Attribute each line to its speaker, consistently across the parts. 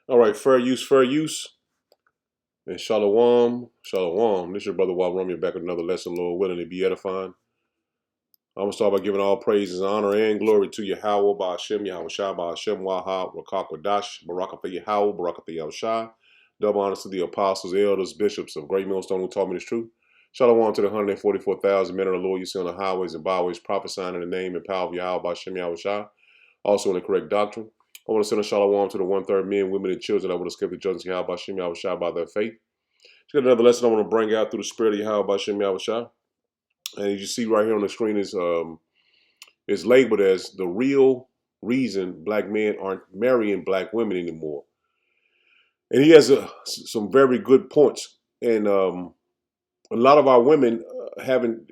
Speaker 1: All right, fair use, fair use. And shalom, shalom. This is your brother Wal back with another lesson, Lord willing to be edifying. I'm going to start by giving all praises, honor, and glory to Yahweh, Ba'ashem, Yahweh Shai, Ba'ashem, Wahab, Rakak, Wadash, Barakatha Yahweh, Barakatha Yahweh Shai. Double honors to the apostles, elders, bishops of Great Millstone who taught me this truth. Shalom to the 144,000 men of the Lord you see on the highways and byways, prophesying in the name and power of Yahweh, Ba'ashem, Yahweh Shai. Also in the correct doctrine. I want to send a shalom to the one-third men, women, and children that would escape the judgment of Yahweh, Ba'ashem, Yahweh Shai by their faith. Just got another lesson I want to bring out through the spirit of Yahweh, Ba'ashem, Yahweh Shai. And as you see right here on the screen is labeled as the real reason black men aren't marrying black women anymore. And he has some very good points. And a lot of our women haven't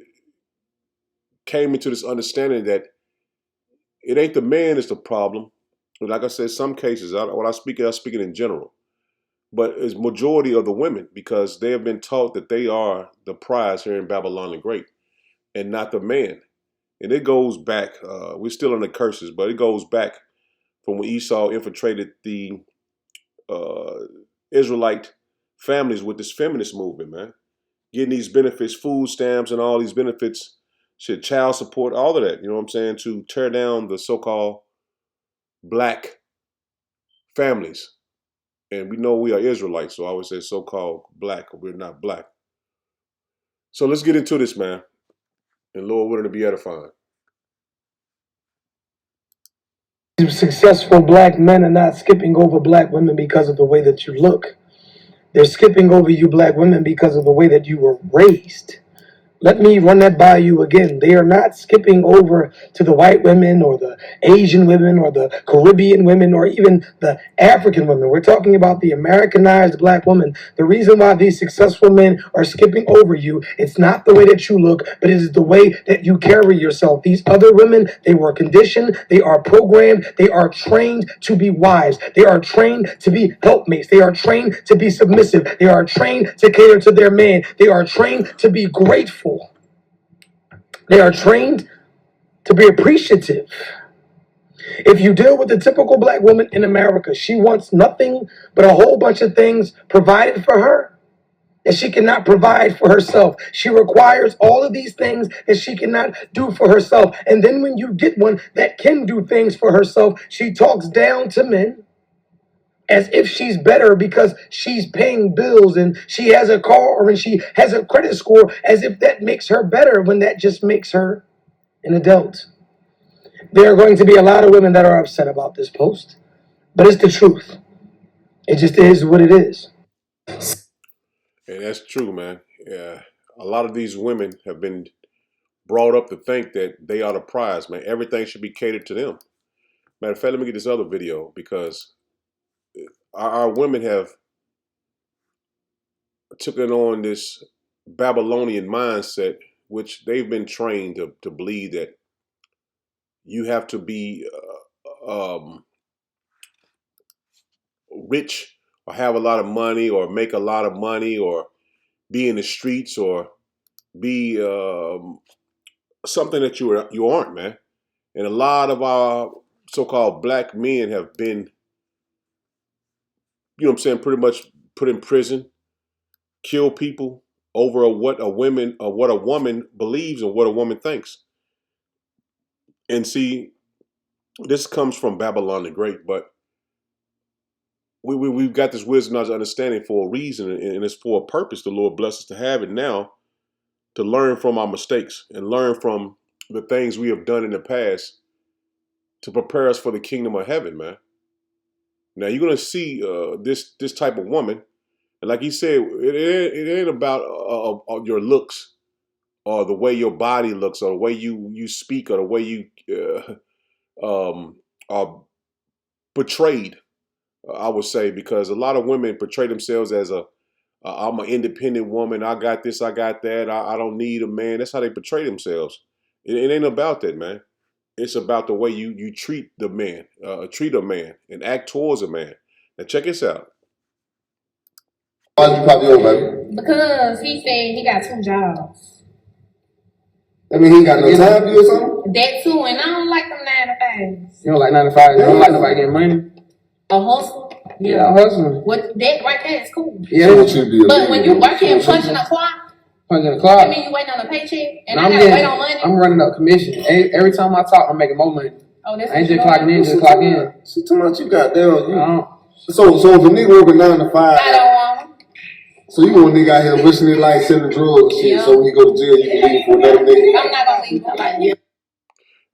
Speaker 1: came into this understanding that it ain't the man that's the problem. Like I said, some cases, when I'm speaking in general. But it's majority of the women because they have been taught that they are the prize here in Babylon the Great and not the man. And it goes back, we're still in the curses, but it goes back from when Esau infiltrated the Israelite families with this feminist movement, man. Getting these benefits, food stamps and all these benefits, shit, child support, all of that, you know what I'm saying, to tear down the so-called black families. And we know we are Israelites, so I always say so-called black, we're not black. So let's get into this, man. And Lord willing to be edifying.
Speaker 2: Successful black men are not skipping over black women because of the way that you look. They're skipping over you black women because of the way that you were raised. Let me run that by you again. They are not skipping over to the white women or the Asian women or the Caribbean women or even the African women. We're talking about the Americanized black woman. The reason why these successful men are skipping over you, it's not the way that you look, but it is the way that you carry yourself. These other women, they were conditioned, they are programmed, they are trained to be wives. They are trained to be helpmates. They are trained to be submissive. They are trained to cater to their man. They are trained to be grateful. They are trained to be appreciative. If you deal with the typical black woman in America, she wants nothing but a whole bunch of things provided for her that she cannot provide for herself. She requires all of these things that she cannot do for herself. And then when you get one that can do things for herself, she talks down to men as if she's better because she's paying bills and she has a car and she has a credit score, as if that makes her better when that just makes her an adult. There are going to be a lot of women that are upset about this post, but it's the truth. It just is what it is.
Speaker 1: And that's true, man. Yeah. A lot of these women have been brought up to think that they are the prize, man. Everything should be catered to them. Matter of fact, let me get this other video because our women have taken on this Babylonian mindset, which they've been trained to believe that you have to be rich or have a lot of money or make a lot of money or be in the streets or be something that you aren't, man. And a lot of our so-called black men have been, you know what I'm saying, pretty much put in prison, kill people over what a woman believes and what a woman thinks. And see, this comes from Babylon the Great, but we've got this wisdom knowledge understanding for a reason, and it's for a purpose. The Lord bless us to have it now to learn from our mistakes and learn from the things we have done in the past to prepare us for the kingdom of heaven, man. Now you're gonna see this type of woman, and like he said, it ain't about your looks or the way your body looks or the way you speak or the way you are portrayed. I would say because a lot of women portray themselves as I'm an independent woman. I got this, I got that. I don't need a man. That's how they portray themselves. It ain't about that, man. It's about the way you treat the man, treat a man, and act towards a man. Now check this out.
Speaker 3: Why you pop your baby? Because he said he got two jobs. I mean, he got no time for you or something? That too, and I don't like them 9 to 5s.
Speaker 2: You don't like 9 to 5? You don't like nobody getting money?
Speaker 3: A hustle.
Speaker 2: Yeah, hustling.
Speaker 3: What that right there is cool. Yeah, but when you working punching a clock, I mean you waiting on a paycheck, and I gotta wait on money.
Speaker 2: I'm running up commission. Every time I talk, I'm making more money.
Speaker 3: Oh, that's
Speaker 2: I ain't just clocking in, just clock in.
Speaker 4: See, too much you got there. So if a nigga working 9 to 5,
Speaker 3: I don't want.
Speaker 4: So you want a nigga out here risking his life selling drugs and shit, so when he go to jail, you can leave for another nigga.
Speaker 3: I'm not gonna leave her like that.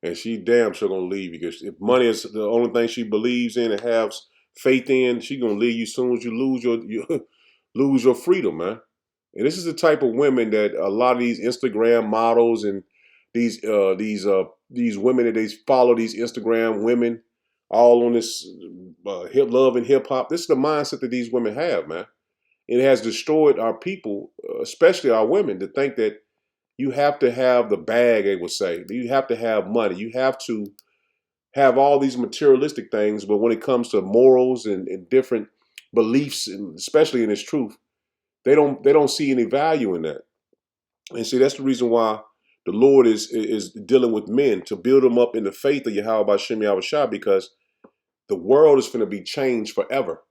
Speaker 1: And she damn sure gonna leave because if money is the only thing she believes in and has faith in, she gonna leave you as soon as you lose lose your freedom, man. And this is the type of women that a lot of these Instagram models and these women that they follow, these Instagram women, all on this hip love and hip hop. This is the mindset that these women have, man. It has destroyed our people, especially our women, to think that you have to have the bag, they would say. You have to have money. You have to have all these materialistic things. But when it comes to morals and different beliefs, and especially in its truth, they don't see any value in that. And see, that's the reason why the Lord is dealing with men to build them up in the faith of Yahweh Bashem Yahushua, because the world is going to be changed forever.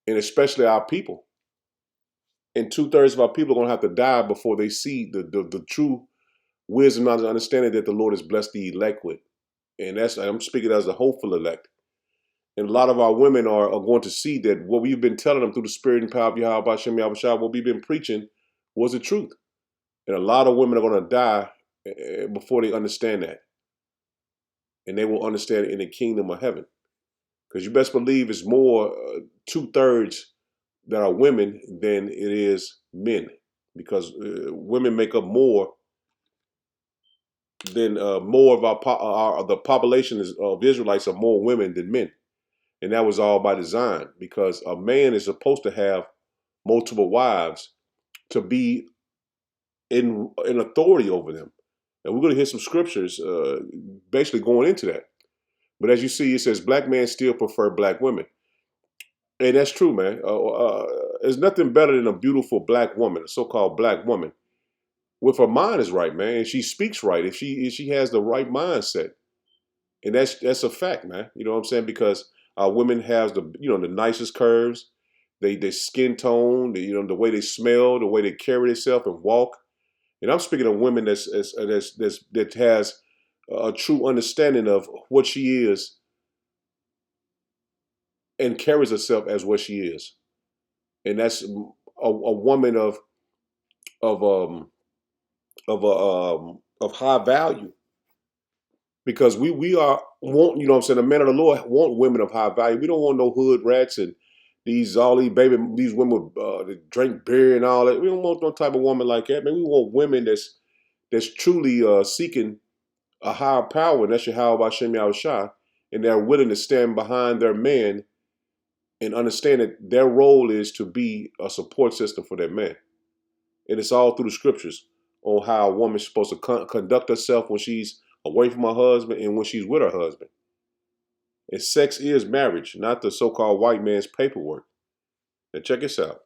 Speaker 1: And especially our people. And 2/3 of our people are going to have to die before they see the true wisdom and understanding that the Lord has blessed the elect with. And I'm speaking as the hopeful elect. And a lot of our women are going to see that what we've been telling them through the spirit and power of Yahweh Hashem Yahushua, what we've been preaching was the truth. And a lot of women are going to die before they understand that. And they will understand it in the kingdom of heaven. Because you best believe it's more 2/3 that are women than it is men. Because women make up more than more of the population of Israelites are more women than men. And that was all by design, because a man is supposed to have multiple wives to be in authority over them. And we're going to hear some scriptures basically going into that. But as you see, it says black men still prefer black women. And that's true, man. There's nothing better than a beautiful black woman, a so-called black woman, if her mind is right, man, and she speaks right, if she has the right mindset. And that's a fact, man. You know what I'm saying? Because women have the nicest curves, they skin tone, the way they smell, the way they carry themselves and walk. And I'm speaking of women that has a true understanding of what she is and carries herself as what she is. And that's a woman of high value. Because we are want, you know what I'm saying, the men of the Lord want women of high value. We don't want no hood rats and these women that drink beer and all that. We don't want no type of woman like that, man. We want women that's truly seeking a higher power, and that's Yahweh Hashem Yahushua, and they're willing to stand behind their man and understand that their role is to be a support system for their man. And it's all through the scriptures on how a woman's supposed to conduct herself when she's away from her husband and when she's with her husband. And sex is marriage, not the so-called white man's paperwork. Now check this out.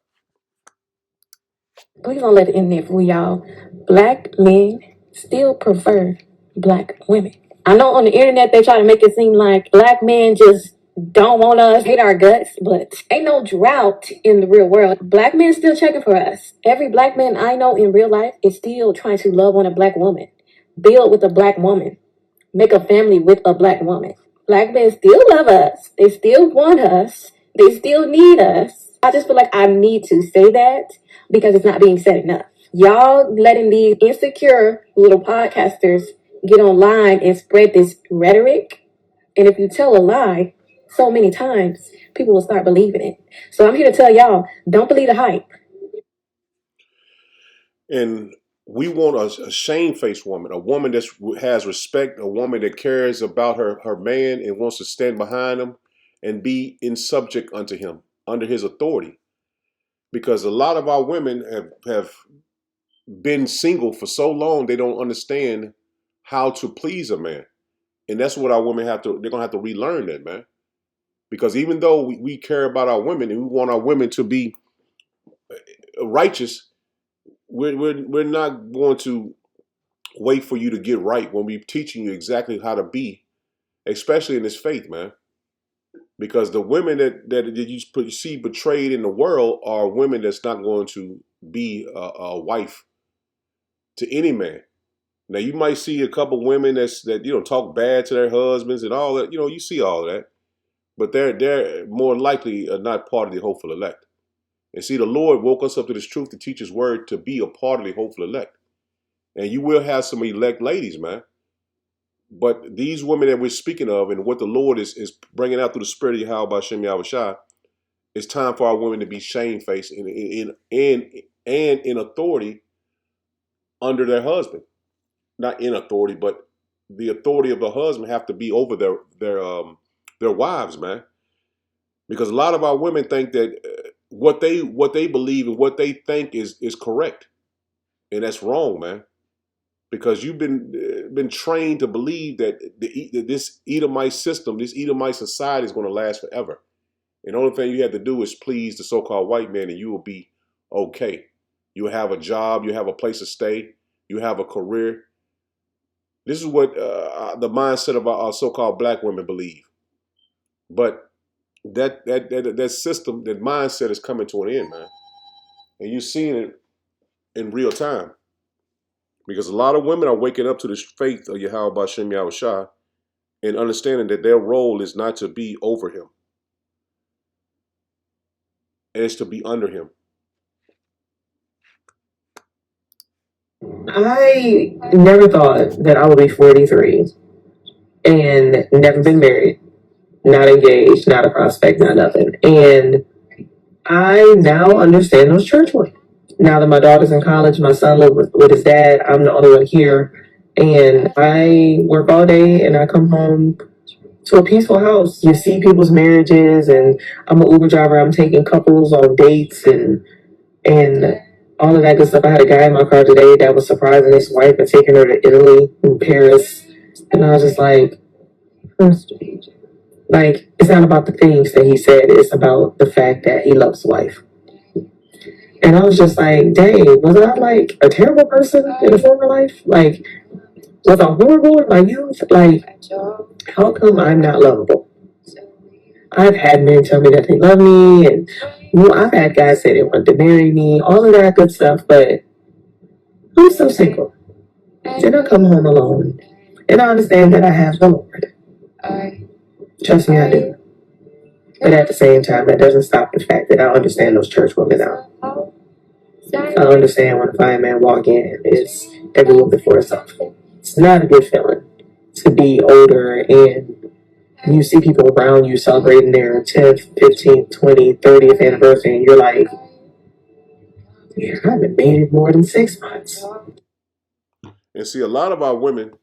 Speaker 3: We're gonna let it in there for y'all. Black men still prefer black women. I know on the internet they try to make it seem like black men just don't want us, hate our guts, but ain't no drought in the real world. Black men still checking for us. Every black man I know in real life is still trying to love on a black woman, build with a black woman, make a family with a black woman. Black men still love us. They still want us. They still need us. I just feel like I need to say that because it's not being said enough. Y'all letting these insecure little podcasters get online and spread this rhetoric. And if you tell a lie so many times, people will start believing it. So I'm here to tell y'all, don't believe the hype.
Speaker 1: And we want a shamefaced woman, a woman that has respect, a woman that cares about her man and wants to stand behind him and be in subject unto him, under his authority. Because a lot of our women have been single for so long, they don't understand how to please a man. And that's what our women they're going to have to relearn that, man. Because even though we care about our women and we want our women to be righteous, we're not going to wait for you to get right when we're teaching you exactly how to be, especially in this faith, man. Because the women that you see betrayed in the world are women that's not going to be a wife to any man. Now you might see a couple women that talk bad to their husbands and all that. You see all that, but they're more likely not part of the hopeful elect. And see, the Lord woke us up to this truth to teach His word to be a part of the hopeful elect. And you will have some elect ladies, man. But these women that we're speaking of, and what the Lord is bringing out through the Spirit of Yahweh Hashem Yahushua, it's time for our women to be shamefaced and in authority under their husband. Not in authority, but the authority of the husband have to be over their wives, man. Because a lot of our women think that what they believe and what they think is correct, and that's wrong, man. Because you've been trained to believe that this Edomite system, this Edomite society is going to last forever. And the only thing you have to do is please the so-called white man, and you will be okay. You'll have a job, you have a place to stay, you have a career. This is what the mindset of our so-called black women believe. But that system, that mindset is coming to an end, man. And you're seeing it in real time. Because a lot of women are waking up to this faith of Yahweh Bashem Yahushua and understanding that their role is not to be over him. And it's to be under him.
Speaker 2: I never thought that I would be 43 and never been married, not engaged, not a prospect, not nothing. And I now understand those church women. Now that my daughter's in college, my son lives with his dad, I'm the only one here. And I work all day and I come home to a peaceful house. You see people's marriages, and I'm an Uber driver. I'm taking couples on dates and all of that good stuff. I had a guy in my car today that was surprising his wife and taking her to Italy and Paris. And I was just like, it's not about the things that he said. It's about the fact that he loves his wife. And I was just like, dang, was I like a terrible person in a former life? Like, was I horrible in my youth? Like, how come I'm not lovable? I've had men tell me that they love me, and I've had guys say they want to marry me, all of that good stuff, but I'm still single. And I come home alone. And I understand that I have the Lord. Trust me, I do. But at the same time, that doesn't stop the fact that I understand those church women now. I understand when a fine man walk in, it's every woman before herself. It's not a good feeling to be older and you see people around you celebrating their 10th, 15th, 20th, 30th anniversary, and you're like, yeah, I haven't made it more than 6 months.
Speaker 1: And see, a lot of our women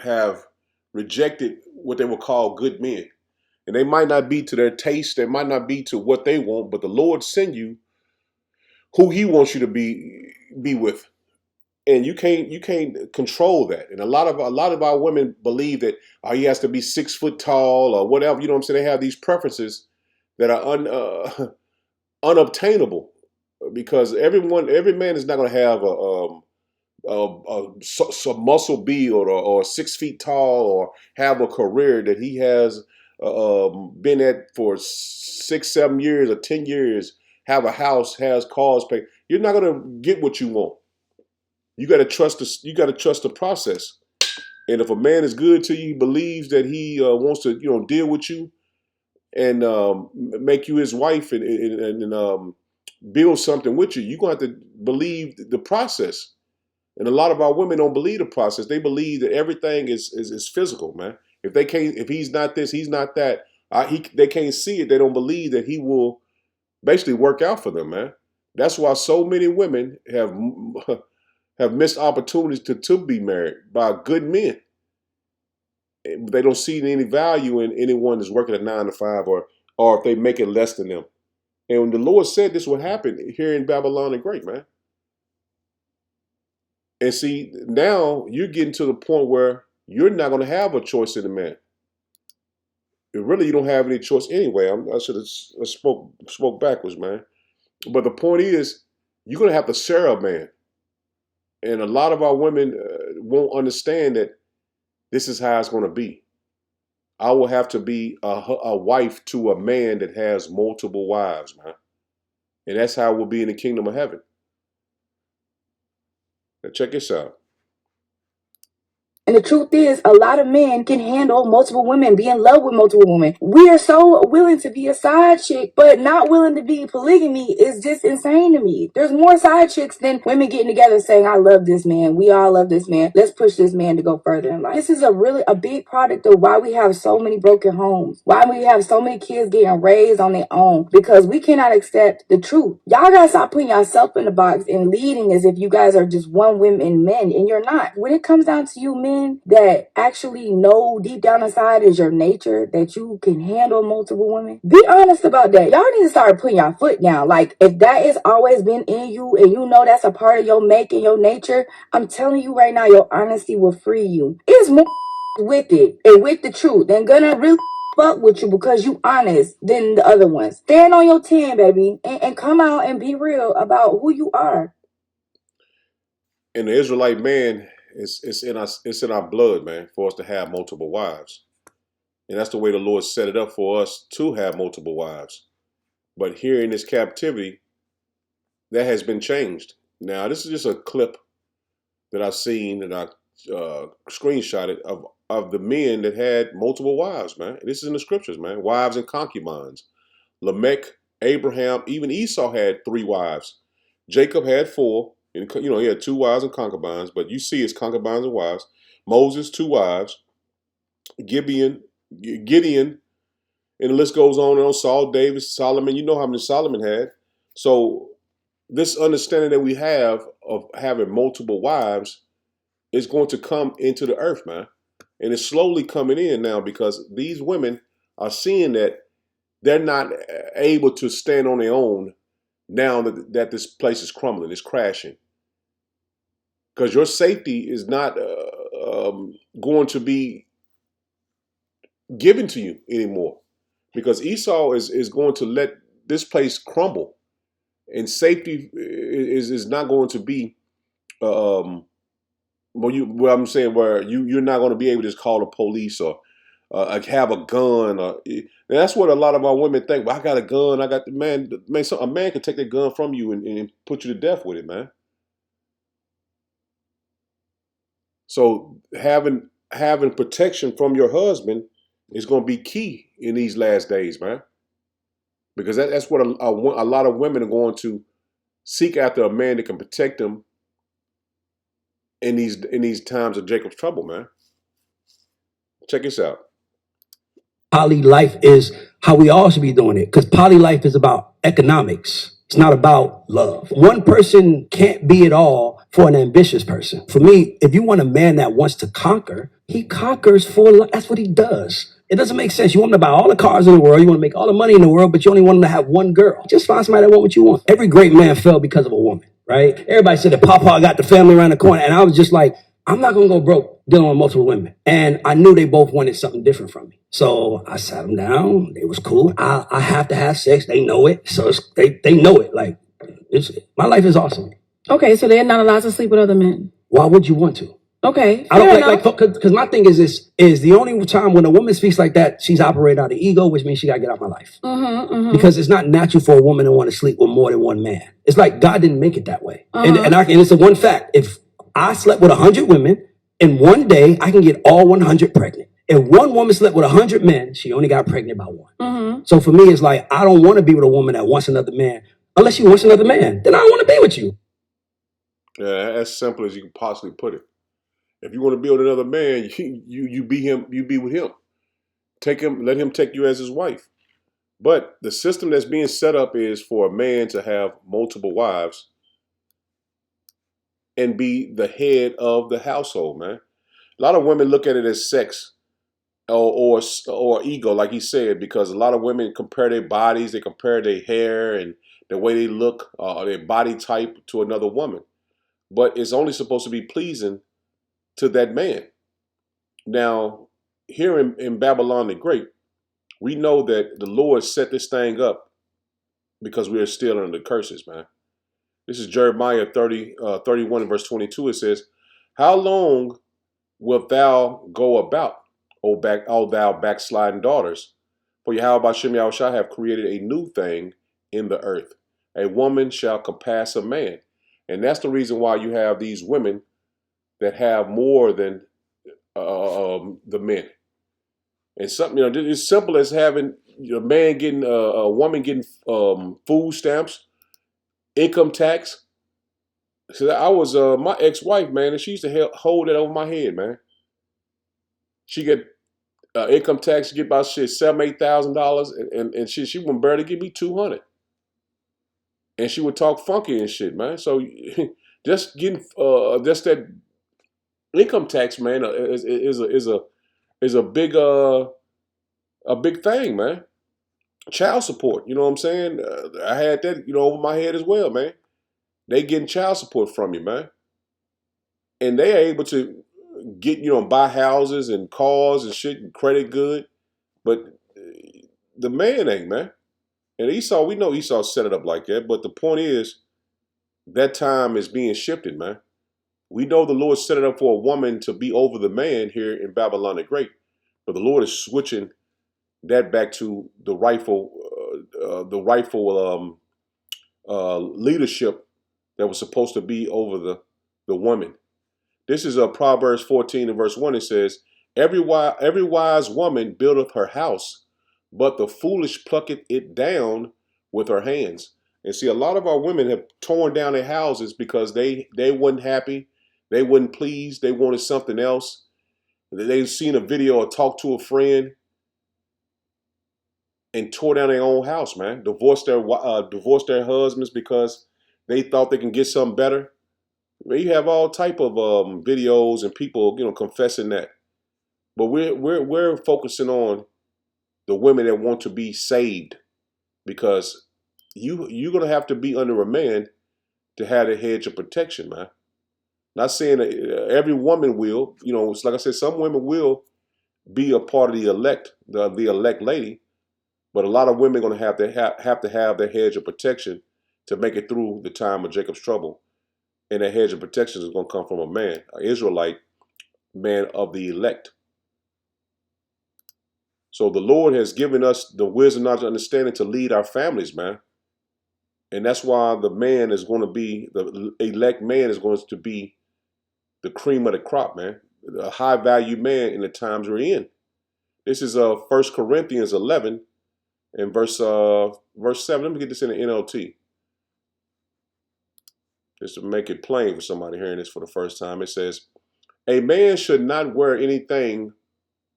Speaker 1: have rejected what they would call good men. And they might not be to their taste, they might not be to what they want, but the Lord send you who he wants you to be with. And you can't control that. And a lot of our women believe that he has to be 6 foot tall or whatever. You know what I'm saying? They have these preferences that are unobtainable because every man is not going to have a muscle build or 6 feet tall or have a career that he has been at for 6, 7 years or 10 years. Have a house, has cars paid. You're not going to get what you want. You got to trust the process. And if a man is good to you, he believes that he wants to, deal with you and make you his wife and build something with you. You're going to have to believe the process. And a lot of our women don't believe the process. They believe that everything is physical, man. If he's not this, he's not that. They can't see it. They don't believe that he will basically work out for them, man. That's why so many women have missed opportunities to be married by good men. They don't see any value in anyone that's working a 9 to 5 or if they make it less than them. And when the Lord said this would happen here in Babylon the Great, man. And see, now you're getting to the point where you're not going to have a choice in a man. Really, you don't have any choice anyway. I should have spoke backwards, man. But the point is, you're going to have to share a man. And a lot of our women won't understand that this is how it's going to be. I will have to be a wife to a man that has multiple wives, man. And that's how we'll be in the kingdom of heaven. Now check this out.
Speaker 5: And the truth is, a lot of men can handle multiple women, be in love with multiple women. We are so willing to be a side chick, but not willing to be polygamy is just insane to me. There's more side chicks than women getting together saying, I love this man. We all love this man. Let's push this man to go further in life. This is a big product of why we have so many broken homes, why we have so many kids getting raised on their own, because we cannot accept the truth. Y'all gotta stop putting yourself in the box and leading as if you guys are just one women men, and you're not. When it comes down to you men, that actually know deep down inside is your nature that you can handle multiple women, be honest about that. Y'all need to start putting your foot down. Like, if that has always been in you and you know that's a part of your making, your nature, I'm telling you right now, your honesty will free you. It's more with it and with the truth and gonna really fuck with you because you honest than the other ones. Stand on your 10, baby, and come out and be real about who you are.
Speaker 1: And the Israelite man it's in our blood, man, for us to have multiple wives. And that's the way the Lord set it up for us to have multiple wives. But here in this captivity, that has been changed. Now, this is just a clip that I've seen and I screenshotted of the men that had multiple wives, man. This is in the scriptures, man. Wives and concubines. Lamech, Abraham, even Esau had 3 wives. Jacob had 4. And, he had 2 wives and concubines, but you see his concubines and wives. Moses, 2 wives. Gideon, and the list goes on and on. Saul, David, Solomon. You know how many Solomon had. So this understanding that we have of having multiple wives is going to come into the earth, man. And it's slowly coming in now because these women are seeing that they're not able to stand on their own now that this place is crumbling, it's crashing. Because your safety is not going to be given to you anymore. Because Esau is going to let this place crumble. And safety is not going to be, what I'm saying, where you're not going to be able to just call the police or have a gun. And that's what a lot of our women think. Well, I got a gun. I got the man. A man can take that gun from you and put you to death with it, man. So having protection from your husband is going to be key in these last days, man. Because that's what a lot of women are going to seek after, a man that can protect them in these times of Jacob's trouble, man. Check this out.
Speaker 2: Poly life is how we all should be doing it, because poly life is about economics. It's not about love. One person can't be it all for an ambitious person. For me, if you want a man that wants to conquer, he conquers for life. That's what he does. It doesn't make sense. You want him to buy all the cars in the world. You want to make all the money in the world, but you only want him to have one girl. Just find somebody that want what you want. Every great man fell because of a woman, right? Everybody said that Papa got the family around the corner. And I was just like, I'm not going to go broke dealing with multiple women. And I knew they both wanted something different from me. So I sat them down. It was cool. I have to have sex. They know it. So they know it. Like, my life is awesome.
Speaker 3: Okay, so they're not allowed to sleep with other men.
Speaker 2: Why would you want to?
Speaker 3: Okay,
Speaker 2: I don't like because my thing is this is the only time when a woman speaks like that, she's operating out of ego, which means she gotta get out of my life. Because it's not natural for a woman to want to sleep with more than one man. It's like God didn't make it that way. And it's a one fact. If I slept with 100 women in one day, I can get all 100 pregnant. If one woman slept with 100 men, she only got pregnant by one. So for me, it's like I don't want to be with a woman that wants another man unless she wants another man. Then I don't want to be with you.
Speaker 1: Yeah, as simple as you can possibly put it. If you want to be with another man, you be him. You be with him. Take him. Let him take you as his wife. But the system that's being set up is for a man to have multiple wives and be the head of the household, man. A lot of women look at it as sex or ego, like he said, because a lot of women compare their bodies, they compare their hair and the way they look, their body type to another woman. But it's only supposed to be pleasing to that man. Now, here in Babylon the Great, we know that the Lord set this thing up because we are still under the curses, man. This is Jeremiah 31 and verse 22. It says, how long wilt thou go about, O thou backsliding daughters. For Yahweh Shem Yahushua have created a new thing in the earth. A woman shall compass a man. And that's the reason why you have these women that have more than the men. And something, as simple as having a man getting a woman getting food stamps, income tax. So I was my ex-wife, man, and she used to hold it over my head, man. She get income tax, get about shit $7,000-8,000, and she wouldn't barely give me $200, and she would talk funky and shit, man. So just getting just that income tax, man, is a big thing, man. Child support, you know what I'm saying? I had that, over my head as well, man. They getting child support from you, man, and they are able to get, buy houses and cars and shit and credit good, but the man ain't, man. And Esau, we know Esau set it up like that, but the point is that time is being shifted, man. We know the Lord set it up for a woman to be over the man here in Babylon the Great, but the Lord is switching that back to the rightful leadership that was supposed to be over the woman. This is Proverbs 14 and verse 1. It says, every wise woman buildeth her house, but the foolish plucketh it down with her hands. And see, a lot of our women have torn down their houses because they wasn't happy, they wasn't pleased, they wanted something else. They've seen a video or talked to a friend and tore down their own house, man. Divorced their husbands because they thought they can get something better. You have all type of videos and people, confessing that. But we're focusing on the women that want to be saved, because you're gonna have to be under a man to have a hedge of protection, man. Not saying that every woman will, it's like I said, some women will be a part of the elect, the elect lady, but a lot of women are gonna have to have their hedge of protection to make it through the time of Jacob's trouble. And that hedge of protection is going to come from a man, an Israelite man of the elect. So the Lord has given us the wisdom, knowledge, and understanding to lead our families, man. And that's why the elect man is going to be the cream of the crop, man. A high value man in the times we're in. This is 1 Corinthians 11 and verse 7. Let me get this in the NLT. Just to make it plain for somebody hearing this for the first time. It says, a man should not wear anything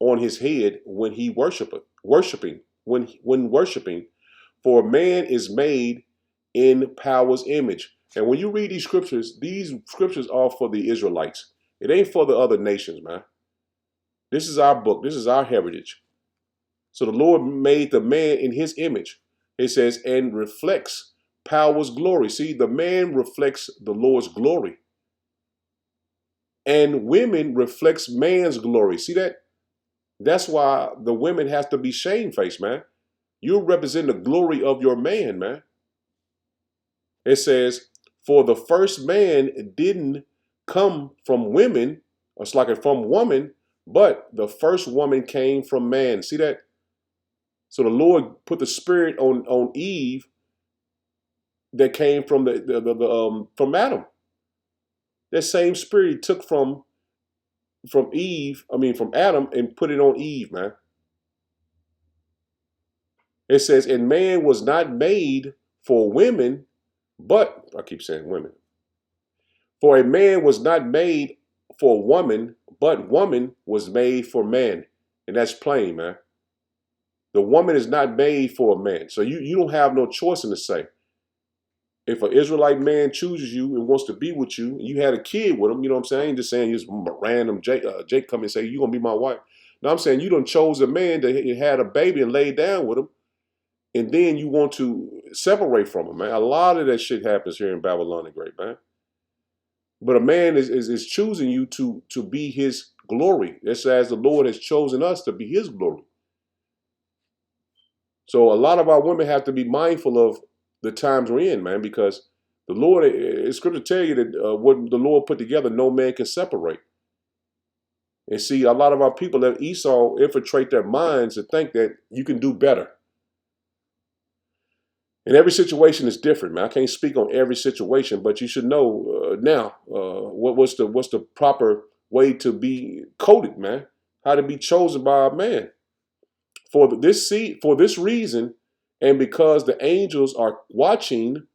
Speaker 1: on his head when he worshiping, for man is made in power's image. And when you read these scriptures are for the Israelites. It ain't for the other nations, man. This is our book. This is our heritage. So the Lord made the man in his image. It says, and reflects power's glory. See, the man reflects the Lord's glory. And women reflects man's glory. See that? That's why the women have to be shamefaced, man. You represent the glory of your man, man. It says, for the first man didn't come from women, it's like from woman, but the first woman came from man. See that? So the Lord put the spirit on Eve that came from from Adam. That same spirit he took from Adam and put it on Eve, man. It says, and man was not made for women, but, I keep saying women. For a man was not made for woman, but woman was made for man. And that's plain, man. The woman is not made for a man. So you don't have no choice in the say. If an Israelite man chooses you and wants to be with you, and you had a kid with him, you know what I'm saying? I ain't just saying just random Jake come and say, you're going to be my wife. No, I'm saying you done chose a man that had a baby and laid down with him, and then you want to separate from him, man. A lot of that shit happens here in Babylon the Great, man. But a man is choosing you to be his glory. It's as the Lord has chosen us to be his glory. So a lot of our women have to be mindful of the times we're in, man, because the Lord, Scripture tell you that what the Lord put together, no man can separate. And see, a lot of our people let Esau infiltrate their minds to think that you can do better. And every situation is different, man. I can't speak on every situation, but you should know now what's the proper way to be coded, man. How to be chosen by a man for this reason, and because the angels are watching,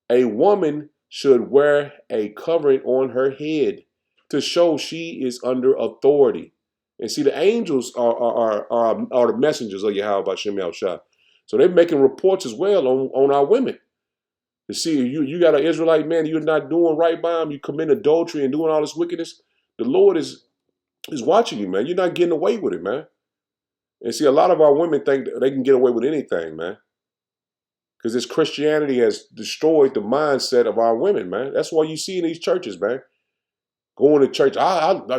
Speaker 1: a woman should wear a covering on her head to show she is under authority. And see, the angels are the messengers of Yahweh Shem Shah. So they're making reports as well on our women. To see you got an Israelite man, you're not doing right by him, you commit adultery and doing all this wickedness. The Lord is watching you, man. You're not getting away with it, man. And see, a lot of our women think they can get away with anything, man. Because this Christianity has destroyed the mindset of our women, man. That's why you see in these churches, man. Going to church,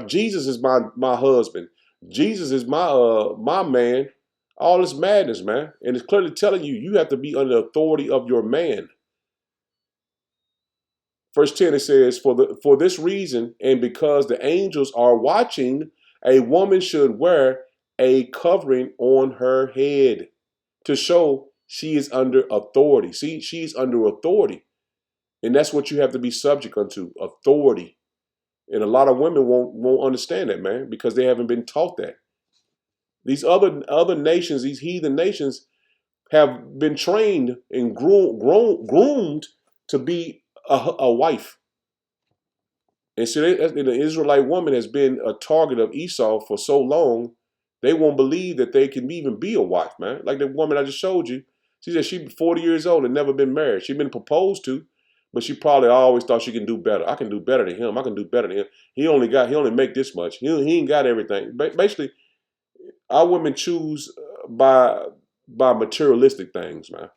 Speaker 1: Jesus is my husband. Jesus is my man. All this madness, man. And it's clearly telling you, you have to be under the authority of your man. Verse 10, it says, for this reason, and because the angels are watching, a woman should wear a covering on her head to show she is under authority. See, she's under authority. And that's what you have to be subject unto, authority. And a lot of women won't understand that, man, because they haven't been taught that. These other nations, these heathen nations, have been trained and groomed to be a wife. And so the Israelite woman has been a target of Esau for so long, they won't believe that they can even be a wife, man. Like the woman I just showed you. She said she's 40 years old and never been married. She's been proposed to, but she probably always thought she can do better. I can do better than him. I can do better than him. He only make this much. He ain't got everything. Basically, our women choose by materialistic things, man.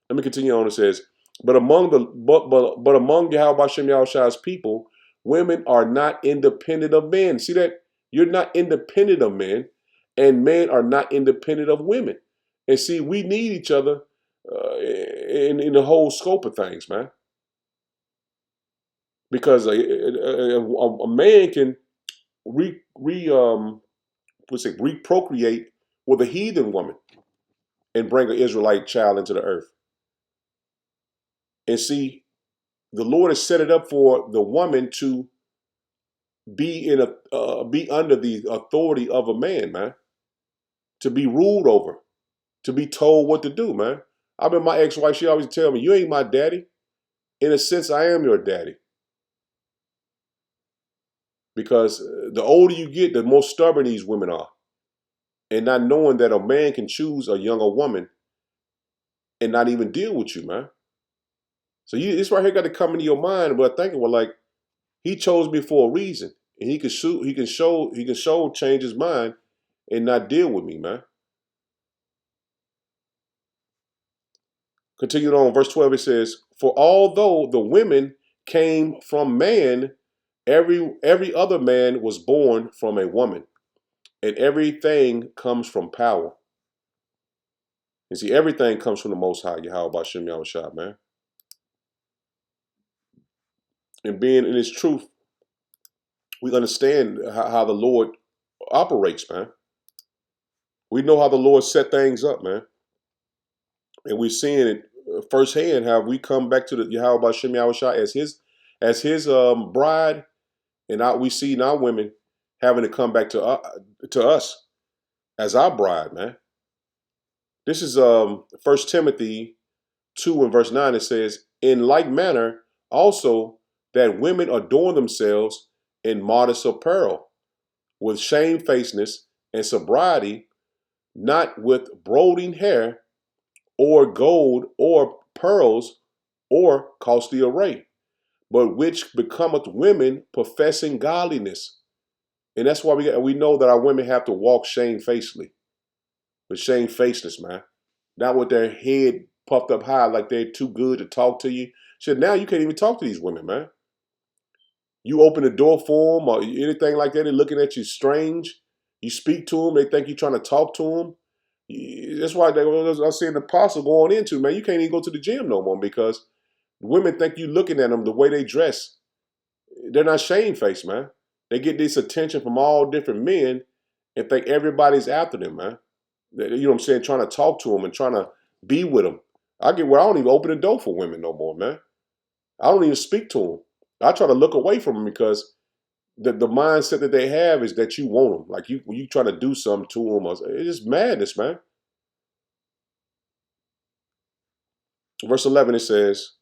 Speaker 1: Let me continue on. It says, but among Yahweh Shem Yahushua's people, women are not independent of men. See that? You're not independent of men, and men are not independent of women. And see, we need each other in the whole scope of things, man. Because a man can reprocreate with a heathen woman and bring an Israelite child into the earth. And see, the Lord has set it up for the woman to be be under the authority of a man, man. To be ruled over, to be told what to do, man. I mean, my ex-wife, she always tell me, "You ain't my daddy." In a sense, I am your daddy, because the older you get, the more stubborn these women are, and not knowing that a man can choose a younger woman and not even deal with you, man. So this right here got to come into your mind. But thinking, well, like, he chose me for a reason, and he can change his mind and not deal with me, man. Continuing on, verse 12, it says, "For although the women came from man, every other man was born from a woman, and everything comes from power." You see, everything comes from the Most High, Yahweh Bashem Yahushua, man. And being in His truth, we understand how the Lord operates, man. We know how the Lord set things up, man. And we're seeing it firsthand how we come back to the Yahweh Bashem Yahushua as his bride, and we see now women having to come back to us as our bride, man. This is 1 Timothy 2 and verse 9. It says, "In like manner also that women adorn themselves in modest apparel, with shamefacedness and sobriety, not with broiding hair, or gold, or pearls, or costly array, but which becometh women professing godliness." And that's why we know that our women have to walk shamefacedly, with shamefacedness, man. Not with their head puffed up high like they're too good to talk to you. Shit, now you can't even talk to these women, man. You open the door for them or anything like that, they're looking at you strange. You speak to them, they think you're trying to talk to them. That's why I see an apostle going into, man, you can't even go to the gym no more because women think you looking at them the way they dress. They're not shamefaced, man. They get this attention from all different men and think everybody's after them, man. You know what I'm saying? Trying to talk to them and trying to be with them. I get where I don't even open the door for women no more, man. I don't even speak to them. I try to look away from them because the mindset that they have is that you want them. Like when you try to do something to them, it's just madness, man. Verse 11, it says,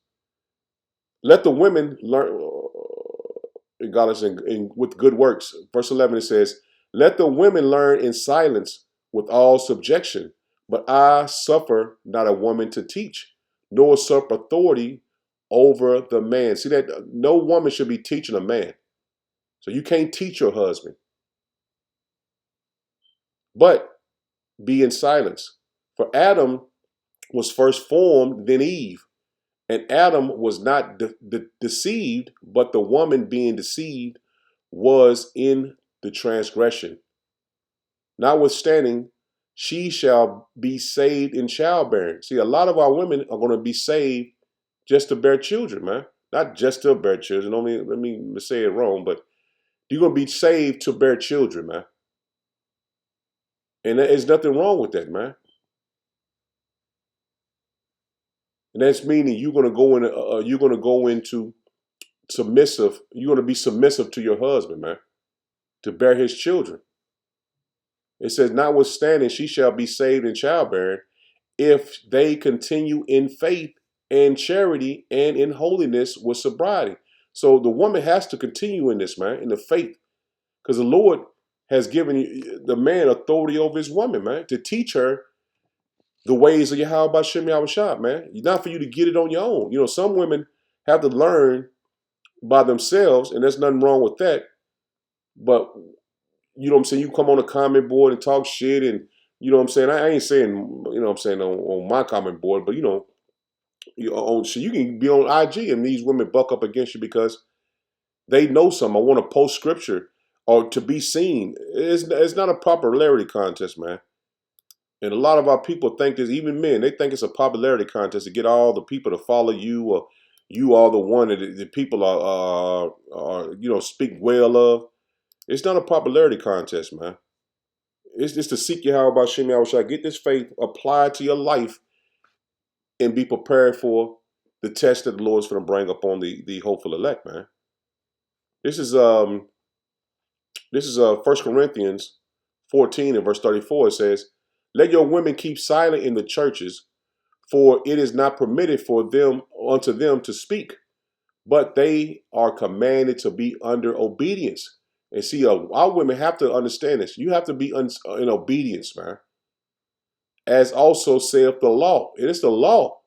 Speaker 1: let the women learn, God is with good works. Verse 11, it says, let the women learn in silence with all subjection, but I suffer not a woman to teach, nor usurp authority over the man. See that no woman should be teaching a man. So you can't teach your husband, but be in silence. For Adam was first formed, then Eve. And Adam was not deceived, but the woman being deceived was in the transgression. Notwithstanding, she shall be saved in childbearing. See, a lot of our women are going to be saved just to bear children, man. Not just to bear children. Let me say it wrong, but you're going to be saved to bear children, man. And there's nothing wrong with that, man. And that's meaning you're going to go into submissive. You're going to be submissive to your husband, man, to bear his children. It says, notwithstanding, she shall be saved in childbearing if they continue in faith and charity and in holiness with sobriety. So the woman has to continue in this, man, in the faith, because the Lord has given the man authority over his woman, man, to teach her the ways of Yahweh Shem Yahushua, man. Not for you to get it on your own. You know, some women have to learn by themselves, and there's nothing wrong with that. But you know what I'm saying? You come on a comment board and talk shit, and you know what I'm saying? I ain't saying, you know what I'm saying, on my comment board, but you know, so you can be on IG and these women buck up against you because they know something. I want to post scripture or to be seen. It's not a popularity contest, man. And a lot of our people think this, even men, they think it's a popularity contest to get all the people to follow you, or you are the one that the people are you know, speak well of. It's not a popularity contest, man. It's just to seek Yahweh about Shem Yahweh, get this faith applied to your life and be prepared for the test that the Lord's going to bring upon the hopeful elect, man. This is 1 Corinthians 14 and verse 34. It says, let your women keep silent in the churches, for it is not permitted for them unto them to speak, but they are commanded to be under obedience. And see, our women have to understand this. You have to be in obedience, man. As also saith the law. It is the law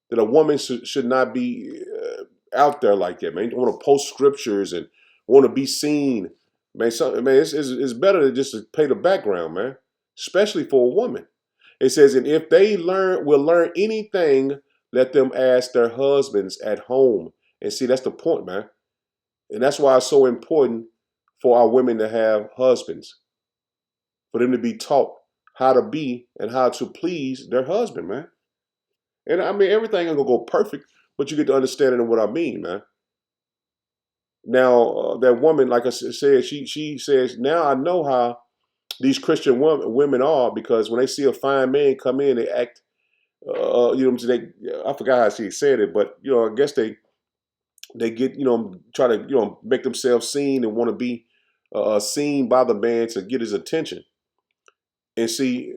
Speaker 1: that a woman should not be out there like that, man. You want to post scriptures and want to be seen, man. It's better to just pay the background, man, especially for a woman. It says, and if they will learn anything, let them ask their husbands at home. And see, that's the point, man. And that's why it's so important for our women to have husbands, for them to be taught how to be and how to please their husband, man. And I mean, everything ain't gonna go perfect, but you get to understanding of what I mean, man. Now, that woman, like I said, she says, now I know how these Christian women are, because when they see a fine man come in, they act, you know what I'm saying? I forgot how she said it, but, you know, I guess they get, you know, try to, you know, make themselves seen and want to be seen by the man to get his attention. And see,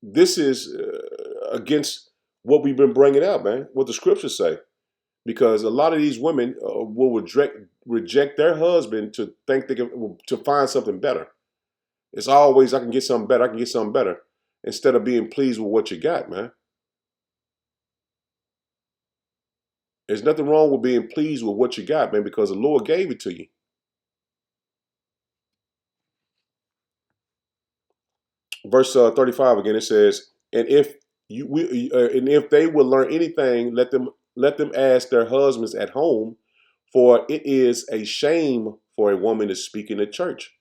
Speaker 1: this is against what we've been bringing out, man, what the scriptures say. Because a lot of these women will reject their husband to think they can, to find something better. It's always, I can get something better, I can get something better, instead of being pleased with what you got, man. There's nothing wrong with being pleased with what you got, man, because the Lord gave it to you. Verse 35 again, it says, and if they will learn anything, let them ask their husbands at home, for it is a shame for a woman to speak in the church.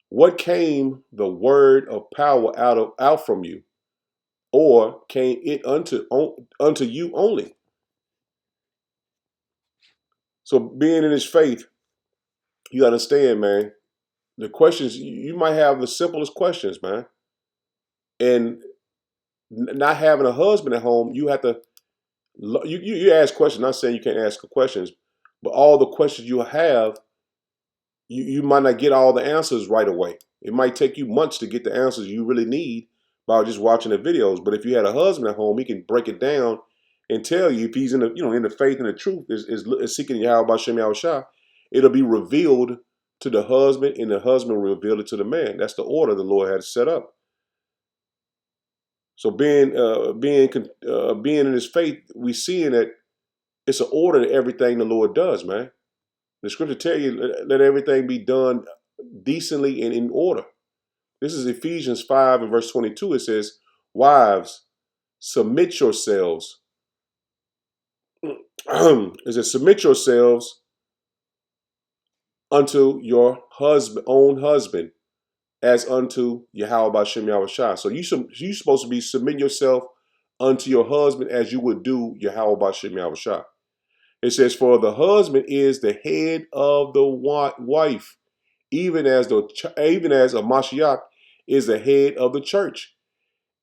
Speaker 1: What came the word of power out from you, or came it unto you only? So being in his faith, You understand, man? The questions, you might have the simplest questions, man. And not having a husband at home, you have to, you ask questions, not saying you can't ask questions, but all the questions you have, you might not get all the answers right away. It might take you months to get the answers you really need by just watching the videos. But if you had a husband at home, he can break it down and tell you if he's in the, in the faith and the truth, is seeking Yahweh Shem Yahushua, it'll be revealed to the husband, and the husband will reveal it to the man. That's the order the Lord had set up. So being in His faith, we seeing that it's an order to everything the Lord does, man. The scripture tell you, let everything be done decently and in order. This is Ephesians 5 and verse 22. It says, wives, submit yourselves. It says, submit yourselves unto your own husband, as unto Yahweh B'Shem Yahushua. So you supposed to be submitting yourself unto your husband as you would do Yahweh B'Shem Yahushua. It says, for the husband is the head of the wife, even as a Mashiach is the head of the church,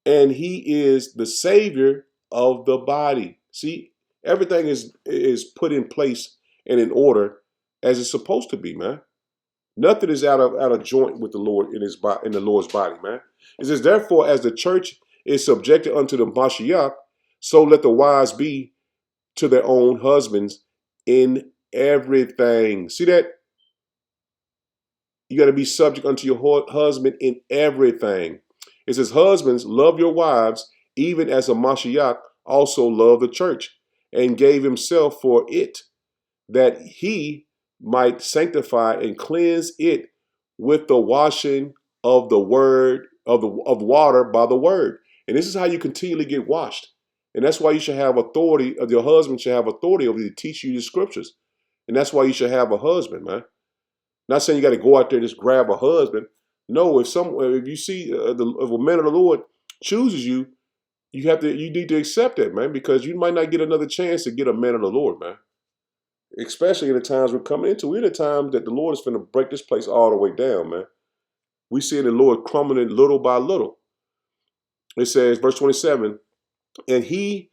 Speaker 1: and he is the savior of the body. See, everything is put in place and in order as it's supposed to be, man. Nothing is out of joint with the Lord in the Lord's body, man. It says, therefore, as the church is subjected unto the Mashiach, so let the wives be to their own husbands in everything. See that? You got to be subject unto your husband in everything. It says, husbands, love your wives, even as a Mashiach also loved the church and gave himself for it, that he might sanctify and cleanse it with the washing of the word of water by the word. And this is how you continually get washed. And that's why you should have authority, your husband should have authority over you to teach you the scriptures. And that's why you should have a husband, man. Not saying you got to go out there and just grab a husband. No, if you see if a man of the Lord chooses you, you need to accept that, man, because you might not get another chance to get a man of the Lord, man. Especially in the times we're coming into. We're in the time that the Lord is going to break this place all the way down, man. We see the Lord crumbling little by little. It says, verse 27, and he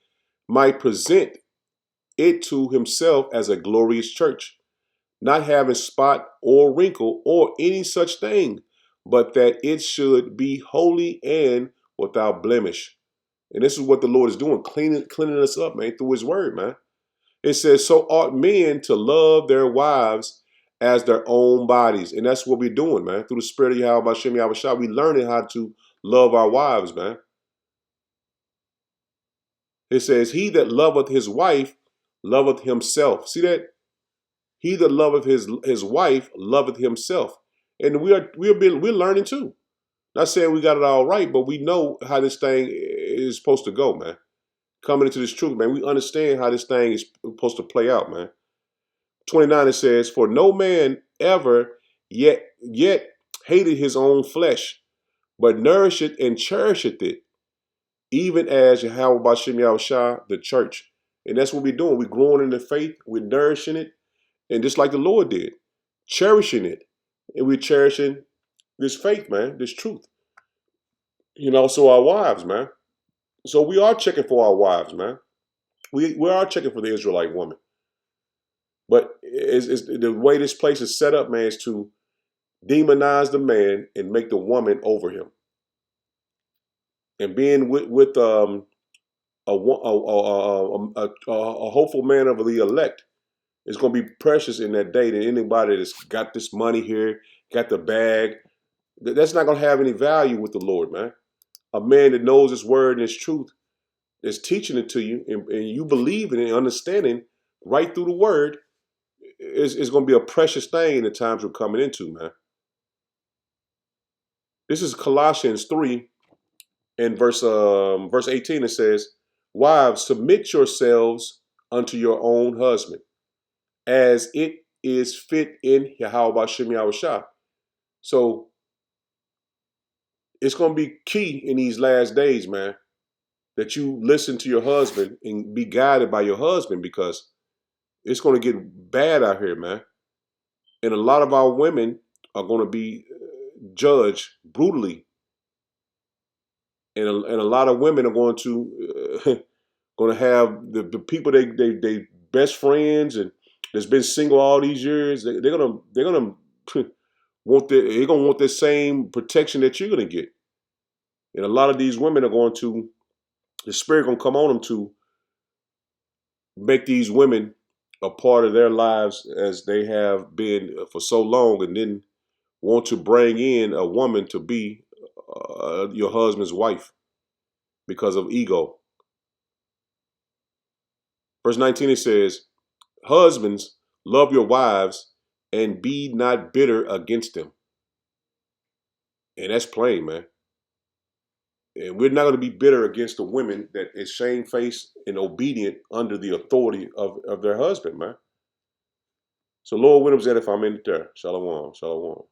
Speaker 1: might present it to himself as a glorious church, not having spot or wrinkle or any such thing, but that it should be holy and without blemish. And this is what the Lord is doing, cleaning us up, man, through his word, man. It says, so ought men to love their wives as their own bodies. And that's what we're doing, man. Through the spirit of Yahweh Shem Yahushua, we're learning how to love our wives, man. It says, he that loveth his wife loveth himself. See that? He that loveth his wife loveth himself. And we're learning too. Not saying we got it all right, but we know how this thing is supposed to go, man. Coming into this truth, man, we understand how this thing is supposed to play out, man. 29, it says, for no man ever yet hated his own flesh, but nourisheth and cherisheth it, even as Yahweh B'Shem Yahushua, the church. And that's what we're doing. We're growing in the faith. We're nourishing it. And just like the Lord did, cherishing it. And we're cherishing this faith, man, this truth. So our wives, man. So we are checking for our wives, man. We are checking for the Israelite woman. But the way this place is set up, man, is to demonize the man and make the woman over him. And being with a hopeful man of the elect is going to be precious in that day than anybody that's got this money here, got the bag. That's not going to have any value with the Lord, man. A man that knows his word and his truth, that's teaching it to you, and you believe in it and understanding right through the word, is going to be a precious thing in the times we're coming into, man. This is Colossians 3 and verse 18. It says, wives, submit yourselves unto your own husband, as it is fit in Yahweh B'Shem Yahushua. So it's going to be key in these last days, man, that you listen to your husband and be guided by your husband, because it's going to get bad out here, man. And a lot of our women are going to be judged brutally. And a lot of women are going to have the people they best friends and that's been single all these years. They're gonna they're gonna want the same protection that you're gonna get. And a lot of these women are going to, the spirit gonna come on them to make these women a part of their lives as they have been for so long, and then want to bring in a woman to be your husband's wife because of ego. Verse 19, it says, husbands, love your wives and be not bitter against them. And that's plain, man. And we're not going to be bitter against the women that is shamefaced and obedient under the authority of their husband, man. So Lord Williams said, if I'm in there, Shalom, Shalom.